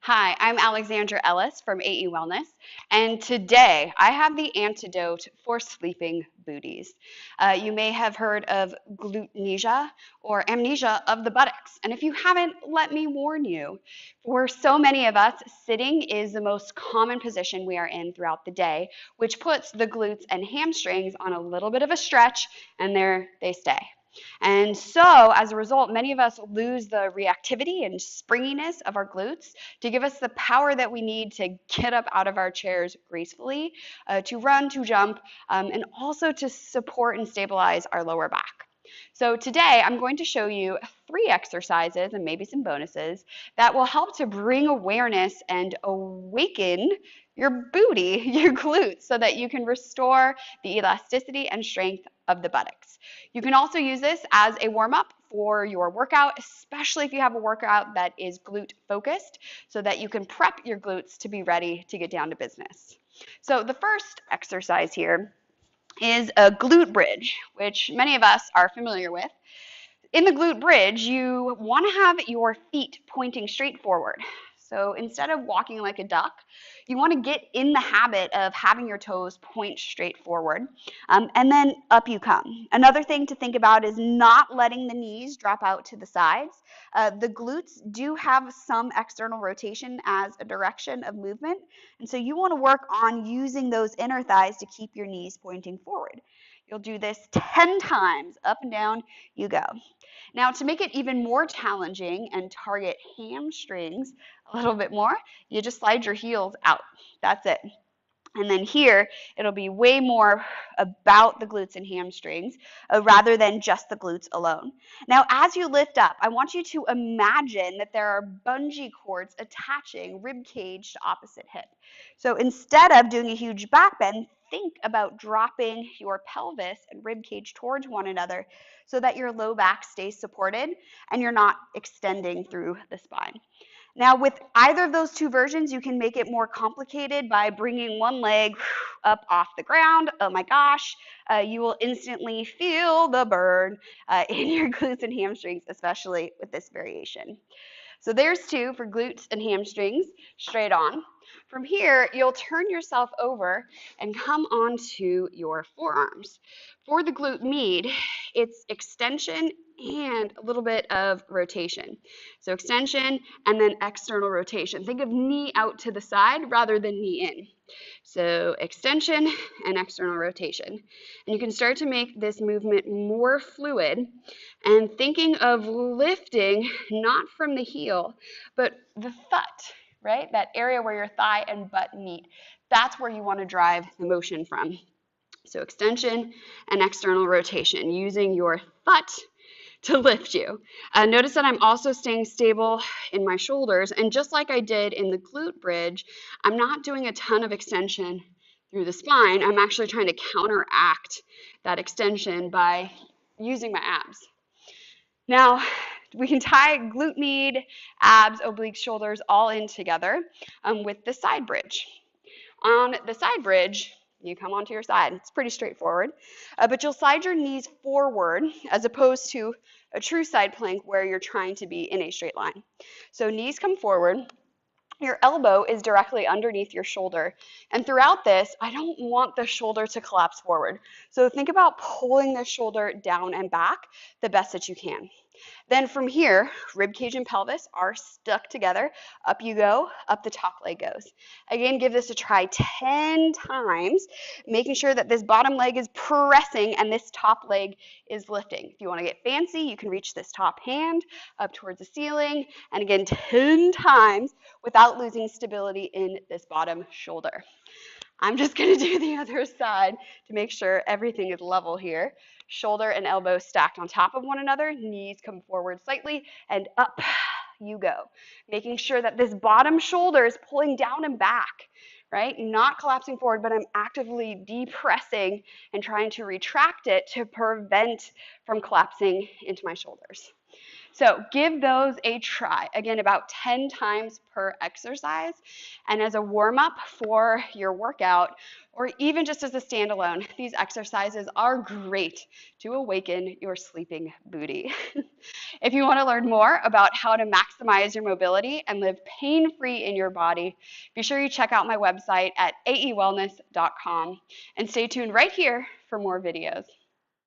Hi, I'm Alexandra Ellis from aewellness, and today I have the antidote for sleeping booties. You may have heard of glute-mnesia or amnesia of the buttocks, and if you haven't, let me warn you. For so many of us, sitting is the most common position we are in throughout the day, which puts the glutes and hamstrings on a little bit of a stretch, and there they stay. And so, as a result, many of us lose the reactivity and springiness of our glutes to give us the power that we need to get up out of our chairs gracefully, to run, to jump, and also to support and stabilize our lower back. So today I'm going to show you 3 exercises and maybe some bonuses that will help to bring awareness and awaken your booty, your glutes, so that you can restore the elasticity and strength of the buttocks. You can also use this as a warm-up for your workout, especially if you have a workout that is glute focused, so that you can prep your glutes to be ready to get down to business. So the first exercise here is a glute bridge, which many of us are familiar with. In the glute bridge, you want to have your feet pointing straight forward. So instead of walking like a duck, you want to get in the habit of having your toes point straight forward, and then up you come. Another thing to think about is not letting the knees drop out to the sides. The glutes do have some external rotation as a direction of movement, and so you want to work on using those inner thighs to keep your knees pointing forward. You'll do this 10 times, up and down you go. Now, to make it even more challenging and target hamstrings a little bit more, you just slide your heels out. That's it. And then here, it'll be way more about the glutes and hamstrings rather than just the glutes alone. Now, as you lift up, I want you to imagine that there are bungee cords attaching rib cage to opposite hip. So instead of doing a huge back bend, think about dropping your pelvis and rib cage towards one another so that your low back stays supported and you're not extending through the spine. Now, with either of those 2 versions, you can make it more complicated by bringing one leg up off the ground. Oh my gosh, you will instantly feel the burn in your glutes and hamstrings, especially with this variation. So there's 2 for glutes and hamstrings, straight on. From here, you'll turn yourself over and come onto your forearms. For the glute med, it's extension and a little bit of rotation. So extension and then external rotation. Think of knee out to the side rather than knee in. So extension and external rotation. And you can start to make this movement more fluid and thinking of lifting not from the heel, but the butt, right? That area where your thigh and butt meet. That's where you want to drive the motion from. So extension and external rotation, using your butt to lift you. Notice that I'm also staying stable in my shoulders, and just like I did in the glute bridge, I'm not doing a ton of extension through the spine. I'm actually trying to counteract that extension by using my abs. Now, we can tie glute med, abs, obliques, shoulders all in together with the side bridge. On the side bridge, you come onto your side. It's pretty straightforward, but you'll slide your knees forward as opposed to a true side plank where you're trying to be in a straight line. So knees come forward. Your elbow is directly underneath your shoulder. And throughout this, I don't want the shoulder to collapse forward. So think about pulling the shoulder down and back the best that you can. Then from here, rib cage and pelvis are stuck together. Up you go, up the top leg goes. Again, give this a try 10 times, making sure that this bottom leg is pressing and this top leg is lifting. If you want to get fancy, you can reach this top hand up towards the ceiling, and again, 10 times without losing stability in this bottom shoulder. I'm just going to do the other side to make sure everything is level here. Shoulder and elbow stacked on top of one another, knees come forward slightly, and up you go. Making sure that this bottom shoulder is pulling down and back, right? Not collapsing forward, but I'm actively depressing and trying to retract it to prevent from collapsing into my shoulders. So give those a try. Again, about 10 times per exercise. And as a warm up for your workout, or even just as a standalone, these exercises are great to awaken your sleeping booty. If you want to learn more about how to maximize your mobility and live pain-free in your body, be sure you check out my website at aewellness.com and stay tuned right here for more videos.